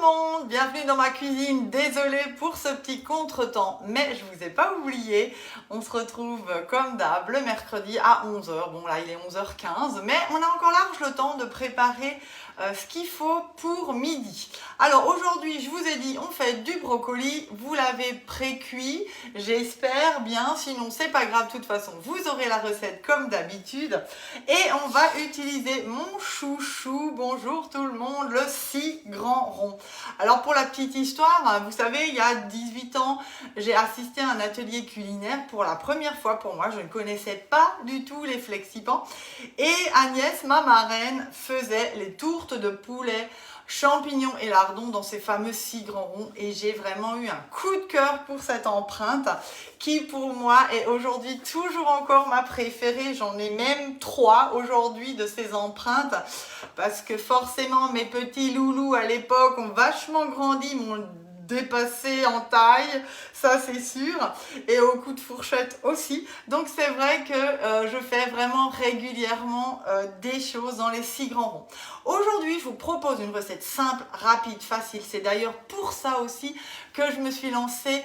le monde, bienvenue dans ma cuisine. Désolée pour ce petit contretemps, mais je vous ai pas oublié. On se retrouve comme d'hab le mercredi à 11 h. Bon là il est 11 h 15, mais on a encore large le temps de préparer ce qu'il faut pour midi. Alors aujourd'hui je vous ai dit on fait du brocoli, vous l'avez pré-cuit, j'espère bien, sinon c'est pas grave, de toute façon vous aurez la recette comme d'habitude. Et on va utiliser mon chouchou, bonjour tout le monde, le 6 grands ronds. Alors pour la petite histoire, vous savez, il y a 18 ans, j'ai assisté à un atelier culinaire pour la première fois pour moi. Je ne connaissais pas du tout les flexipans. Et Agnès, ma marraine, faisait les tourtes de poulet, champignons et lardons dans ces fameux 6 grands ronds. Et j'ai vraiment eu un coup de cœur pour cette empreinte qui pour moi est aujourd'hui toujours encore ma préférée. J'en ai même 3 aujourd'hui de ces empreintes parce que forcément mes petits loulous à l'époque ont vachement grandi, m'ont dépassé en taille, ça c'est sûr, et au coup de fourchette aussi. Donc c'est vrai que je fais vraiment régulièrement des choses dans les 6 grands ronds. Aujourd'hui, je vous propose une recette simple, rapide, facile. C'est d'ailleurs pour ça aussi que je me suis lancée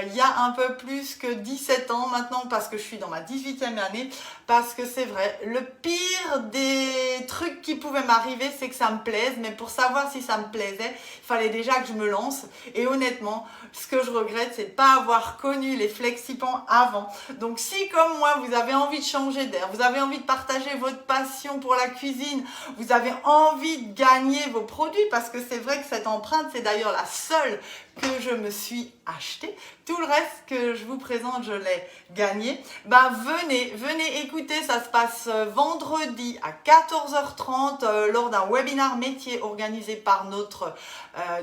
il y a un peu plus que 17 ans maintenant, parce que je suis dans ma 18e année, parce que c'est vrai, le pire des trucs qui pouvaient m'arriver, c'est que ça me plaise, mais pour savoir si ça me plaisait, il fallait déjà que je me lance. Et honnêtement, ce que je regrette, c'est de ne pas avoir connu les flexipans avant. Donc si, comme moi, vous avez envie de changer d'air, vous avez envie de partager votre passion pour la cuisine, vous avez envie de gagner vos produits, parce que c'est vrai que cette empreinte, c'est d'ailleurs la seule que je me suis achetée. Tout le reste que je vous présente, je l'ai gagné. Ben venez écouter, ça se passe vendredi à 14h30 lors d'un webinar métier organisé par notre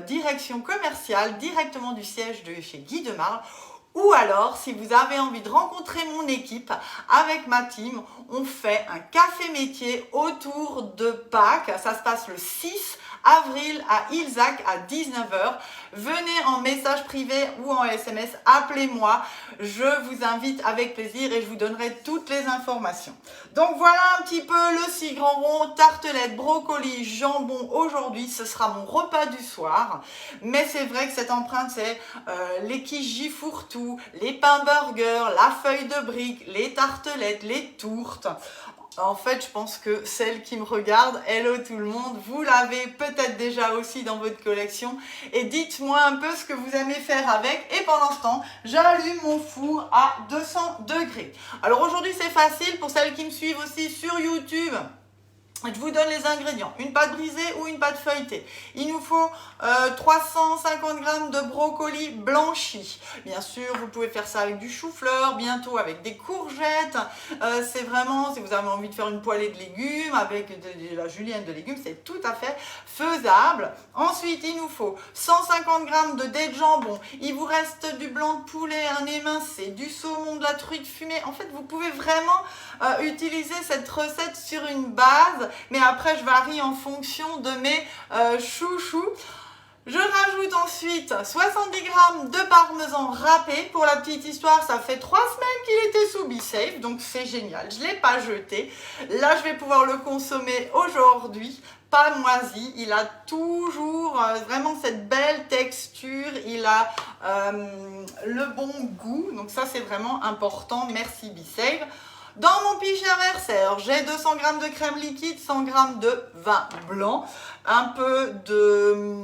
direction commerciale, directement du siège de chez Guy Demarle. Ou alors, si vous avez envie de rencontrer mon équipe, avec ma team, on fait un café métier autour de Pâques. Ça se passe le 6 avril à Ilzac à 19 h. Venez en message privé ou en SMS, appelez-moi. Je vous invite avec plaisir et je vous donnerai toutes les informations. Donc voilà un petit peu le 6 grands ronds, tartelette, brocoli, jambon. Aujourd'hui, ce sera mon repas du soir. Mais c'est vrai que cette empreinte, c'est les quiches fourre-tout, les pains burgers, la feuille de brique, les tartelettes, les tourtes. En fait, je pense que celle qui me regarde, hello tout le monde, vous l'avez peut-être déjà aussi dans votre collection. Et dites-moi un peu ce que vous aimez faire avec. Et pendant ce temps, j'allume mon four à 200 degrés. Alors aujourd'hui, c'est facile pour celles qui me suivent aussi sur YouTube. Je vous donne les ingrédients, une pâte brisée ou une pâte feuilletée. Il nous faut 350 g de brocoli blanchi. Bien sûr, vous pouvez faire ça avec du chou-fleur, bientôt avec des courgettes. C'est vraiment, si vous avez envie de faire une poêlée de légumes avec de la julienne de légumes, c'est tout à fait faisable. Ensuite, il nous faut 150 g de dés de jambon. Il vous reste du blanc de poulet, un émincé, du saumon, de la truite fumée. En fait, vous pouvez vraiment utiliser cette recette sur une base. Mais après, je varie en fonction de mes chouchous. Je rajoute ensuite 70 g de parmesan râpé. Pour la petite histoire, ça fait 3 semaines qu'il était sous BeSafe, donc c'est génial. Je ne l'ai pas jeté. Là, je vais pouvoir le consommer aujourd'hui. Pas moisi, il a toujours vraiment cette belle texture, il a le bon goût. Donc ça, c'est vraiment important. Merci BeSafe. Dans mon pichet inversaire, j'ai 200 g de crème liquide, 100 g de vin blanc, un peu de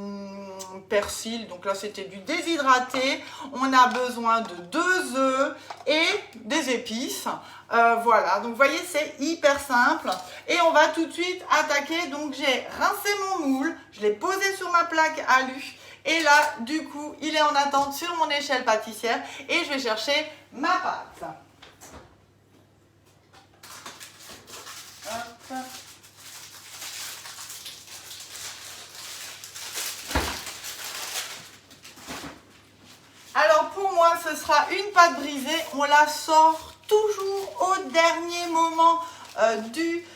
persil, donc là c'était du déshydraté. On a besoin de 2 œufs et des épices. Voilà, donc vous voyez, c'est hyper simple. Et on va tout de suite attaquer. Donc j'ai rincé mon moule, je l'ai posé sur ma plaque alu. Et là, du coup, il est en attente sur mon échelle pâtissière et je vais chercher ma pâte. Hop. Alors pour moi, ce sera une pâte brisée. On la sort toujours au dernier moment du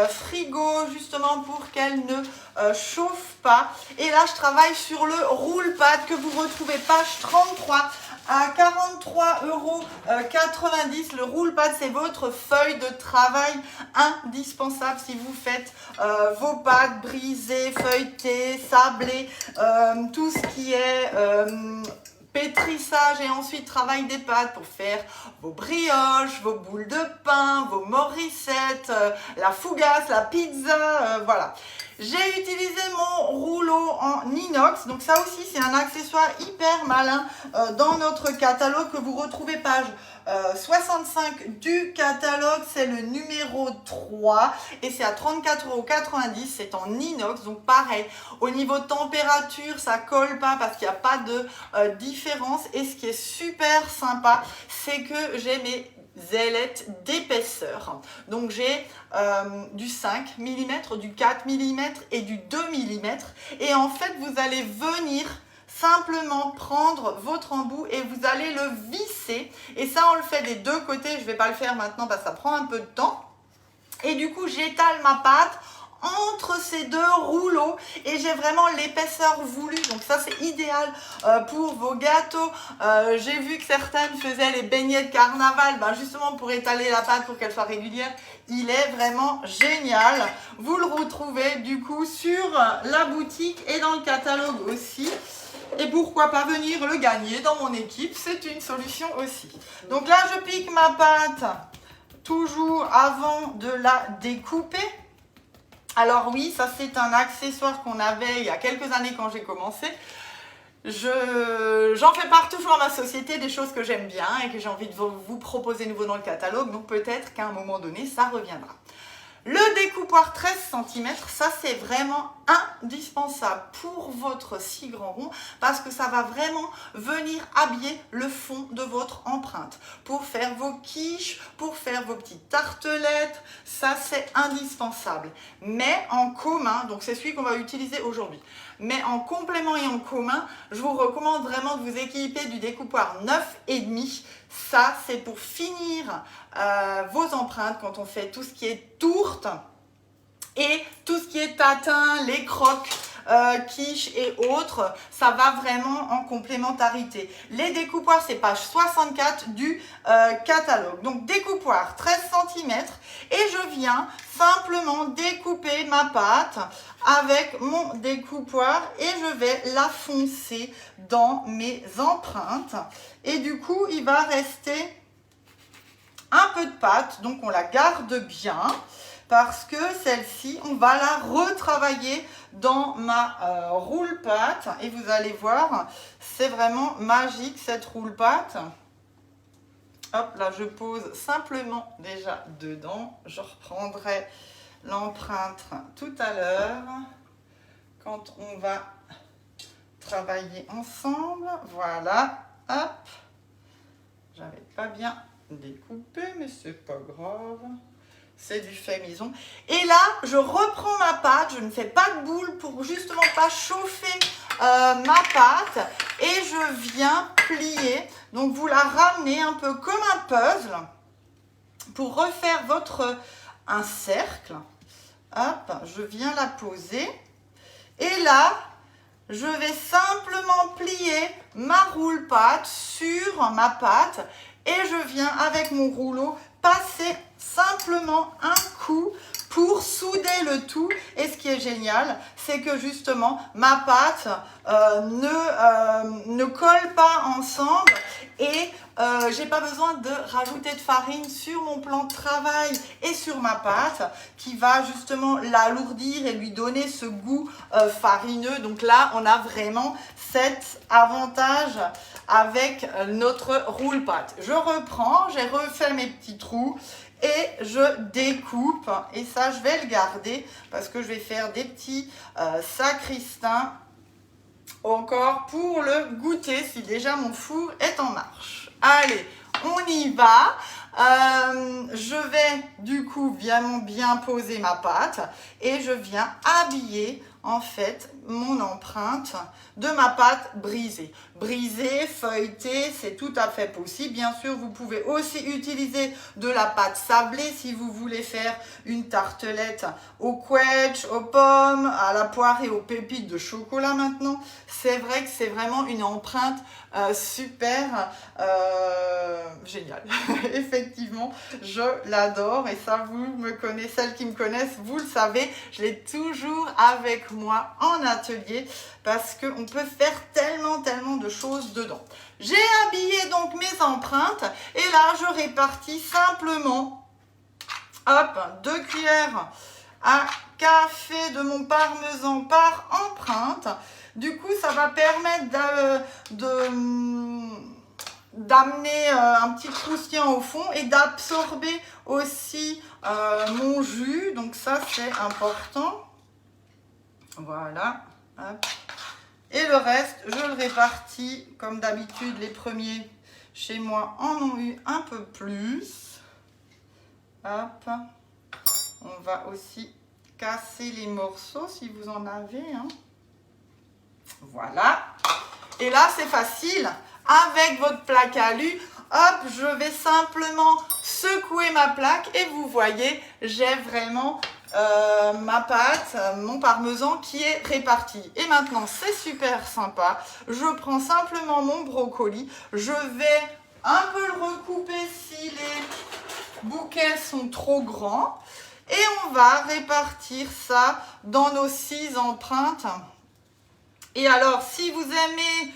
frigo, justement pour qu'elle ne chauffe pas. Et là, je travaille sur le roule-pâte que vous retrouvez page 33 À 43,90 €, le roule-pâte, c'est votre feuille de travail indispensable si vous faites vos pâtes brisées, feuilletées, sablées, tout ce qui est pétrissage et ensuite travail des pâtes pour faire vos brioches, vos boules de pain, vos morissettes, la fougasse, la pizza, voilà. J'ai utilisé mon rouleau en inox, donc ça aussi c'est un accessoire hyper malin dans notre catalogue que vous retrouvez page 65 du catalogue, c'est le numéro 3 et c'est à 34,90 €, c'est en inox, donc pareil, au niveau température ça colle pas parce qu'il n'y a pas de différence et ce qui est super sympa c'est que j'ai mes ailettes d'épaisseur. Donc j'ai du 5 mm, du 4 mm et du 2 mm. Et en fait, vous allez venir simplement prendre votre embout et vous allez le visser. Et ça, on le fait des deux côtés. Je ne vais pas le faire maintenant parce que ça prend un peu de temps. Et du coup, j'étale ma pâte entre ces deux rouleaux et j'ai vraiment l'épaisseur voulue, donc ça c'est idéal pour vos gâteaux. J'ai vu que certaines faisaient les beignets de carnaval, justement pour étaler la pâte pour qu'elle soit régulière. Il est vraiment génial. Vous le retrouvez du coup sur la boutique et dans le catalogue aussi. Et pourquoi pas venir le gagner dans mon équipe, c'est une solution aussi. Donc là je pique ma pâte toujours avant de la découper. Alors oui, ça c'est un accessoire qu'on avait il y a quelques années quand j'ai commencé. J'en fais part toujours dans ma société, des choses que j'aime bien et que j'ai envie de vous proposer nouveau dans le catalogue. Donc peut-être qu'à un moment donné, ça reviendra. Le découpoir 13 cm, ça c'est vraiment indispensable pour votre scie grand rond parce que ça va vraiment venir habiller le fond de votre empreinte. Pour faire vos quiches, pour faire vos petites tartelettes, ça c'est indispensable. Mais en commun, donc c'est celui qu'on va utiliser aujourd'hui, mais en complément et en commun, je vous recommande vraiment de vous équiper du découpoir 9,5. Ça, c'est pour finir vos empreintes quand on fait tout ce qui est tourte et tout ce qui est tatin, les croques, quiches et autres. Ça va vraiment en complémentarité. Les découpoirs, c'est page 64 du catalogue. Donc, découpoir 13 cm et je viens simplement découper ma pâte avec mon découpoir et je vais la foncer dans mes empreintes. Et du coup, il va rester un peu de pâte, donc on la garde bien parce que celle-ci, on va la retravailler dans ma roule-pâte et vous allez voir, c'est vraiment magique cette roule-pâte. Hop, là je pose simplement déjà dedans, je reprendrai l'empreinte tout à l'heure quand on va travailler ensemble. Voilà, hop, j'avais pas bien découpé mais c'est pas grave, c'est du fait maison. Et là je reprends ma pâte, je ne fais pas de boule pour justement pas chauffer ma pâte et je viens plier. Donc vous la ramenez un peu comme un puzzle pour refaire un cercle. Hop, je viens la poser et là je vais simplement plier ma roule-pâte sur ma pâte et je viens avec mon rouleau passer simplement un coup pour souder le tout. Et ce qui est génial, c'est que justement ma pâte ne colle pas ensemble et j'ai pas besoin de rajouter de farine sur mon plan de travail et sur ma pâte qui va justement l'alourdir et lui donner ce goût farineux. Donc là, on a vraiment cet avantage avec notre roule-pâte. Je reprends, j'ai refait mes petits trous et je découpe et ça je vais le garder parce que je vais faire des petits sacristins encore pour le goûter si déjà mon four est en marche. Allez, on y va. Je vais du coup bien poser ma pâte et je viens habiller en fait mon empreinte de ma pâte brisée. Brisée, feuilletée, c'est tout à fait possible. Bien sûr, vous pouvez aussi utiliser de la pâte sablée si vous voulez faire une tartelette au quetch, aux pommes, à la poire et aux pépites de chocolat maintenant. C'est vrai que c'est vraiment une empreinte super géniale. Effectivement, je l'adore et ça, vous me connaissez, celles qui me connaissent, vous le savez, je l'ai toujours avec moi en atelier parce qu'on peut faire tellement de choses dedans. J'ai habillé donc mes empreintes et là, je répartis simplement, hop, 2 cuillères à café de mon parmesan par empreinte. Du coup, ça va permettre d'amener un petit croustillant au fond et d'absorber aussi mon jus. Donc ça, c'est important. Voilà. Hop. Et le reste, je le répartis comme d'habitude. Les premiers chez moi en ont eu un peu plus. Hop. On va aussi casser les morceaux si vous en avez. Hein. Voilà. Et là, c'est facile. Avec votre plaque à alu, hop, je vais simplement secouer ma plaque et vous voyez, j'ai vraiment ma pâte, mon parmesan qui est réparti. Et maintenant, c'est super sympa. Je prends simplement mon brocoli. Je vais un peu le recouper si les bouquets sont trop grands. Et on va répartir ça dans nos 6 empreintes. Et alors, si vous aimez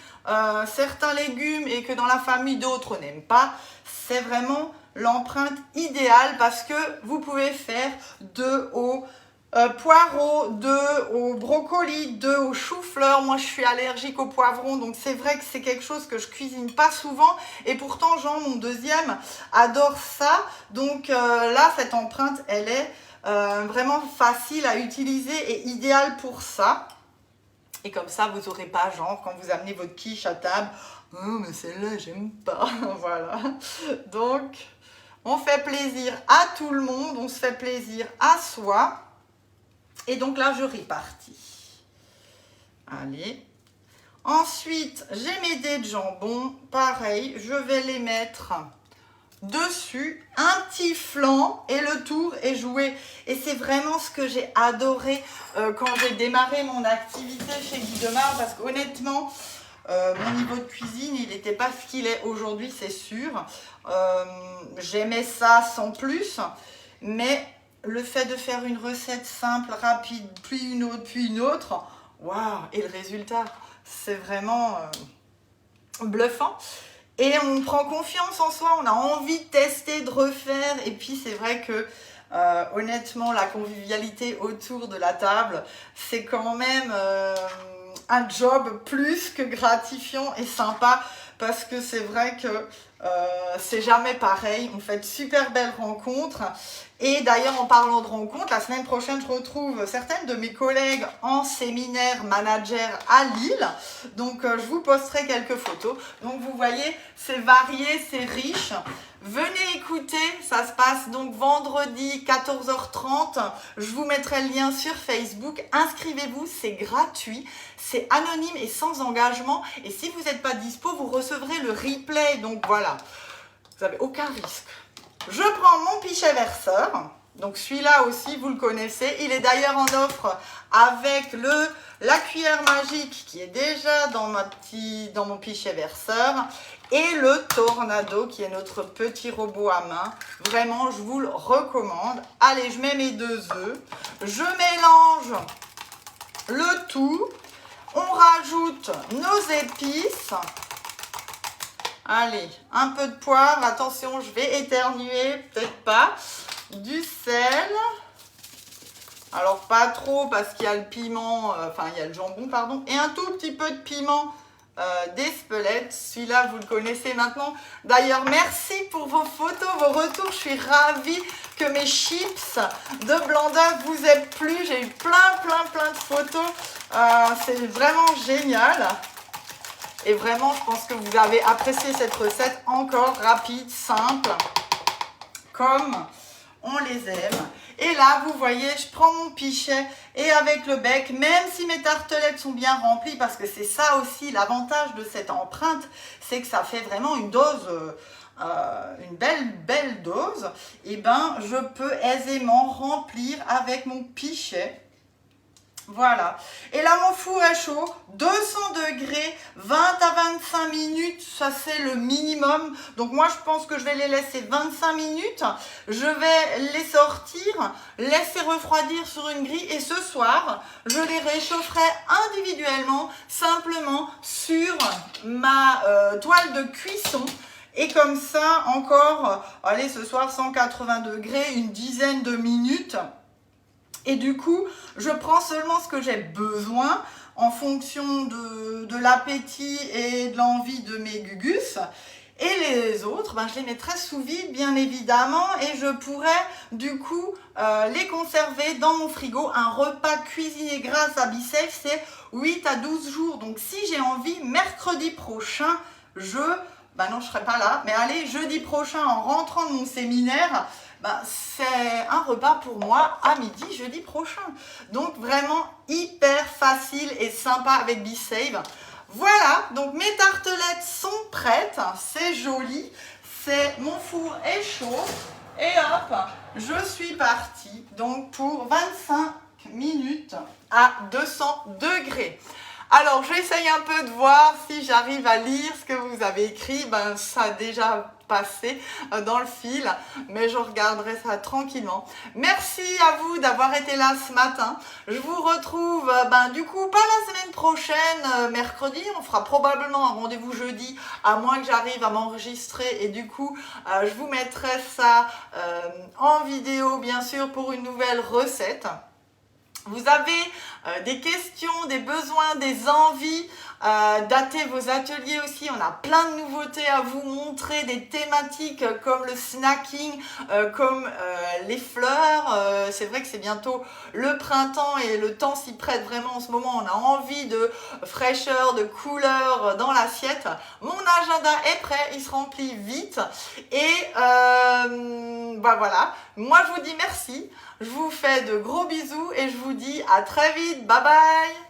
certains légumes et que dans la famille d'autres n'aiment pas, c'est vraiment l'empreinte idéale parce que vous pouvez faire 2 au poireau, 2 au brocoli, 2 au chou-fleur. Moi, je suis allergique au poivron, donc c'est vrai que c'est quelque chose que je cuisine pas souvent. Et pourtant, Jean, mon deuxième, adore ça. Donc là, cette empreinte, elle est vraiment facile à utiliser et idéale pour ça. Et comme ça, vous n'aurez pas, genre, quand vous amenez votre quiche à table, « Oh, mais celle-là, j'aime pas. » Voilà. Donc, on fait plaisir à tout le monde. On se fait plaisir à soi. Et donc là, je répartis. Allez. Ensuite, j'ai mes dés de jambon. Pareil, je vais les mettre dessus, un petit flanc et le tour est joué. Et c'est vraiment ce que j'ai adoré quand j'ai démarré mon activité chez Guy Demar, parce qu'honnêtement, mon niveau de cuisine, il n'était pas ce qu'il est aujourd'hui, c'est sûr. J'aimais ça sans plus, mais le fait de faire une recette simple, rapide, puis une autre, waouh, et le résultat, c'est vraiment bluffant. Et on prend confiance en soi, on a envie de tester, de refaire. Et puis c'est vrai que honnêtement, la convivialité autour de la table, c'est quand même un job plus que gratifiant et sympa. Parce que c'est vrai que c'est jamais pareil. On fait de super belles rencontres. Et d'ailleurs, en parlant de rencontres, la semaine prochaine, je retrouve certaines de mes collègues en séminaire manager à Lille. Donc, je vous posterai quelques photos. Donc, vous voyez, c'est varié, c'est riche. Venez écouter, ça se passe donc vendredi 14h30. Je vous mettrai le lien sur Facebook. Inscrivez-vous, c'est gratuit, c'est anonyme et sans engagement. Et si vous n'êtes pas dispo, vous recevrez le replay. Donc voilà, vous n'avez aucun risque. Je prends mon pichet verseur. Donc celui-là aussi, vous le connaissez. Il est d'ailleurs en offre avec la cuillère magique qui est déjà dans mon pichet verseur. Et le Tornado qui est notre petit robot à main. Vraiment, je vous le recommande. Allez, je mets mes 2 œufs. Je mélange le tout. On rajoute nos épices. Allez, un peu de poivre. Attention, je vais éternuer. Peut-être pas. Du sel. Alors, pas trop parce qu'il y a le piment. Il y a le jambon, pardon. Et un tout petit peu de piment. D'Espelette, celui-là vous le connaissez maintenant. D'ailleurs, merci pour vos photos, vos retours. Je suis ravie que mes chips de blanc d'œuf vous aient plu. J'ai eu plein de photos. C'est vraiment génial. Et vraiment, je pense que vous avez apprécié cette recette, encore rapide, simple, comme on les aime. Et là, vous voyez, je prends mon pichet et avec le bec, même si mes tartelettes sont bien remplies, parce que c'est ça aussi l'avantage de cette empreinte, c'est que ça fait vraiment une dose, une belle dose, et ben je peux aisément remplir avec mon pichet. Voilà. Et là, mon four est chaud, 200 degrés, 20 à 25 minutes, ça c'est le minimum. Donc moi, je pense que je vais les laisser 25 minutes. Je vais les sortir, laisser refroidir sur une grille et ce soir, je les réchaufferai individuellement, simplement sur ma toile de cuisson. Et comme ça, encore, allez, ce soir, 180 degrés, une dizaine de minutes. Et du coup, je prends seulement ce que j'ai besoin en fonction de l'appétit et de l'envie de mes gugus. Et les autres, ben, je les mettrai sous vide, bien évidemment, et je pourrai du coup les conserver dans mon frigo. Un repas cuisiné grâce à BeSafe, c'est 8 à 12 jours. Donc si j'ai envie, mercredi prochain, ben non, je ne serai pas là, mais allez, jeudi prochain, en rentrant de mon séminaire, ben, c'est un repas pour moi à midi, jeudi prochain. Donc vraiment hyper facile et sympa avec BeSafe. Voilà, donc mes tartelettes sont prêtes, c'est joli, mon four est chaud. Et hop, je suis partie donc pour 25 minutes à 200 degrés. Alors, j'essaye un peu de voir si j'arrive à lire ce que vous avez écrit. Ben, ça a déjà passé dans le fil, mais je regarderai ça tranquillement. Merci à vous d'avoir été là ce matin. Je vous retrouve, du coup, pas la semaine prochaine, mercredi. On fera probablement un rendez-vous jeudi, à moins que j'arrive à m'enregistrer. Et du coup, je vous mettrai ça en vidéo, bien sûr, pour une nouvelle recette. Vous avez des questions, des besoins, des envies, dater vos ateliers aussi. On a plein de nouveautés à vous montrer, des thématiques comme le snacking, comme les fleurs. C'est vrai que c'est bientôt le printemps et le temps s'y prête vraiment en ce moment. On a envie de fraîcheur, de couleur dans l'assiette. Mon agenda est prêt, il se remplit vite. Et voilà, moi je vous dis merci. Je vous fais de gros bisous et je vous dis à très vite. Bye bye!